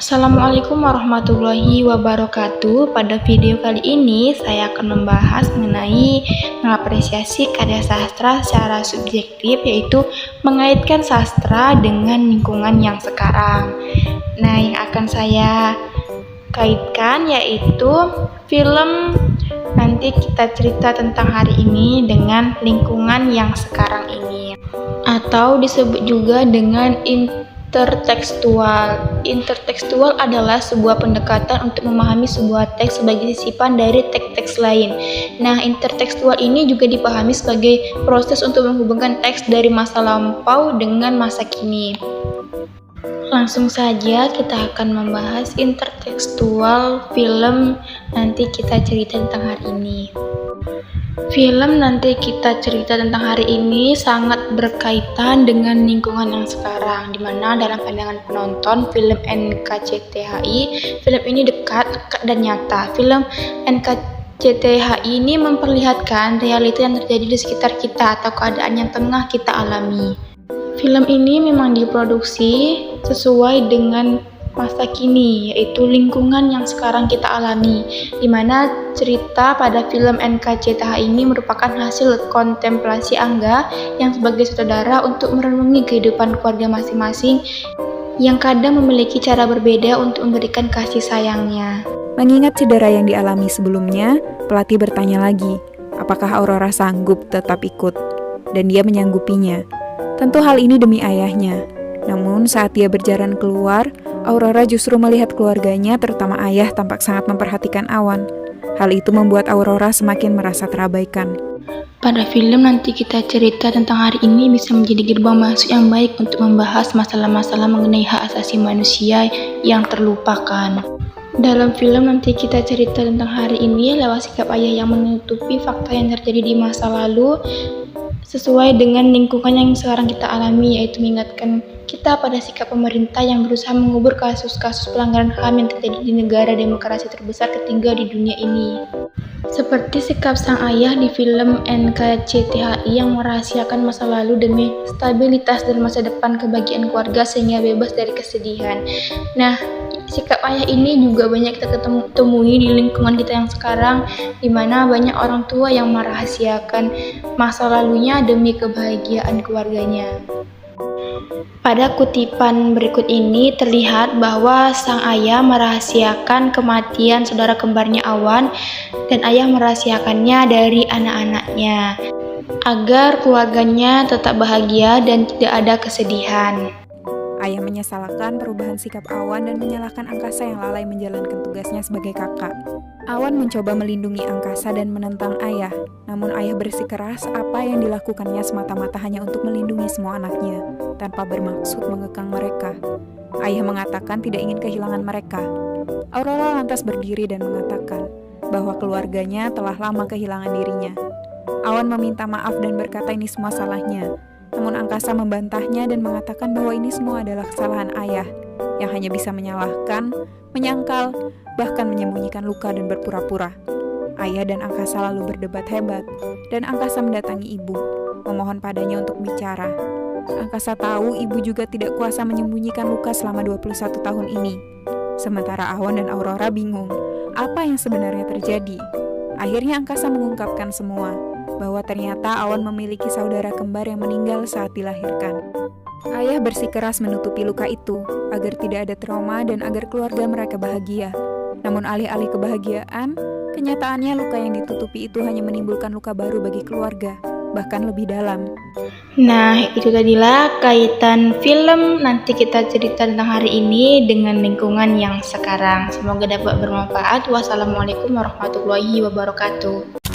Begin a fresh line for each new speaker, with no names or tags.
Assalamualaikum warahmatullahi wabarakatuh. Pada video kali ini saya akan membahas mengenai mengapresiasi karya sastra secara subjektif, yaitu mengaitkan sastra dengan lingkungan yang sekarang. Nah, yang akan saya kaitkan yaitu film Nanti Kita Cerita Tentang Hari Ini dengan lingkungan yang sekarang ini, atau disebut juga dengan intertekstual. Intertekstual adalah sebuah pendekatan untuk memahami sebuah teks sebagai sisipan dari teks-teks lain. Nah, intertekstual ini juga dipahami sebagai proses untuk menghubungkan teks dari masa lampau dengan masa kini. Langsung saja kita akan membahas intertekstual film Nanti Kita Cerita Tentang Hari Ini. Film Nanti Kita Cerita Tentang Hari Ini sangat berkaitan dengan lingkungan yang sekarang, di mana dalam pandangan penonton film NKCTHI, film ini dekat dan nyata. Film NKCTHI ini memperlihatkan realita yang terjadi di sekitar kita atau keadaan yang tengah kita alami. Film ini memang diproduksi sesuai dengan masa kini, yaitu lingkungan yang sekarang kita alami, di mana cerita pada film NKCTHI ini merupakan hasil kontemplasi Angga yang sebagai saudara untuk merenungi kehidupan keluarga masing-masing yang kadang memiliki cara berbeda untuk memberikan kasih sayangnya.
Mengingat cedera yang dialami sebelumnya, pelatih bertanya lagi, apakah Aurora sanggup tetap ikut? Dan dia menyanggupinya. Tentu hal ini demi ayahnya. Namun saat dia berjalan keluar, Aurora justru melihat keluarganya, terutama ayah, tampak sangat memperhatikan Awan. Hal itu membuat Aurora semakin merasa terabaikan.
Pada film Nanti Kita Cerita Tentang Hari Ini bisa menjadi gerbang masuk yang baik untuk membahas masalah-masalah mengenai hak asasi manusia yang terlupakan. Dalam film Nanti Kita Cerita Tentang Hari Ini, lewat sikap ayah yang menutupi fakta yang terjadi di masa lalu, sesuai dengan lingkungan yang sekarang kita alami, yaitu mengingatkan kita pada sikap pemerintah yang berusaha mengubur kasus-kasus pelanggaran HAM yang terjadi di negara demokrasi terbesar ketiga di dunia ini. Seperti sikap sang ayah di film NKCTHI yang merahasiakan masa lalu demi stabilitas dan masa depan kebahagiaan keluarga sehingga bebas dari kesedihan. Nah, sikap ayah ini juga banyak kita temui di lingkungan kita yang sekarang, di mana banyak orang tua yang merahasiakan masa lalunya demi kebahagiaan keluarganya. Pada kutipan berikut ini terlihat bahwa sang ayah merahasiakan kematian saudara kembarnya Awan, dan ayah merahasiakannya dari anak-anaknya agar keluarganya tetap bahagia dan tidak ada kesedihan.
Ayah menyesalkan perubahan sikap Awan dan menyalahkan Angkasa yang lalai menjalankan tugasnya sebagai kakak. Awan mencoba melindungi Angkasa dan menentang ayah, namun ayah bersikeras apa yang dilakukannya semata-mata hanya untuk melindungi semua anaknya, tanpa bermaksud mengekang mereka. Ayah mengatakan tidak ingin kehilangan mereka. Aurora lantas berdiri dan mengatakan bahwa keluarganya telah lama kehilangan dirinya. Awan meminta maaf dan berkata ini semua salahnya. Namun Angkasa membantahnya dan mengatakan bahwa ini semua adalah kesalahan ayah yang hanya bisa menyalahkan, menyangkal, bahkan menyembunyikan luka dan berpura-pura. Ayah dan Angkasa lalu berdebat hebat, dan Angkasa mendatangi ibu, memohon padanya untuk bicara. Angkasa tahu ibu juga tidak kuasa menyembunyikan luka selama 21 tahun ini. Sementara Awan dan Aurora bingung, apa yang sebenarnya terjadi? Akhirnya Angkasa mengungkapkan semua, bahwa ternyata Awan memiliki saudara kembar yang meninggal saat dilahirkan. Ayah bersikeras menutupi luka itu, agar tidak ada trauma dan agar keluarga mereka bahagia. Namun alih-alih kebahagiaan, kenyataannya luka yang ditutupi itu hanya menimbulkan luka baru bagi keluarga, bahkan lebih dalam.
Nah, itu tadilah kaitan film Nanti Kita Cerita Tentang Hari Ini dengan lingkungan yang sekarang. Semoga dapat bermanfaat. Wassalamualaikum warahmatullahi wabarakatuh.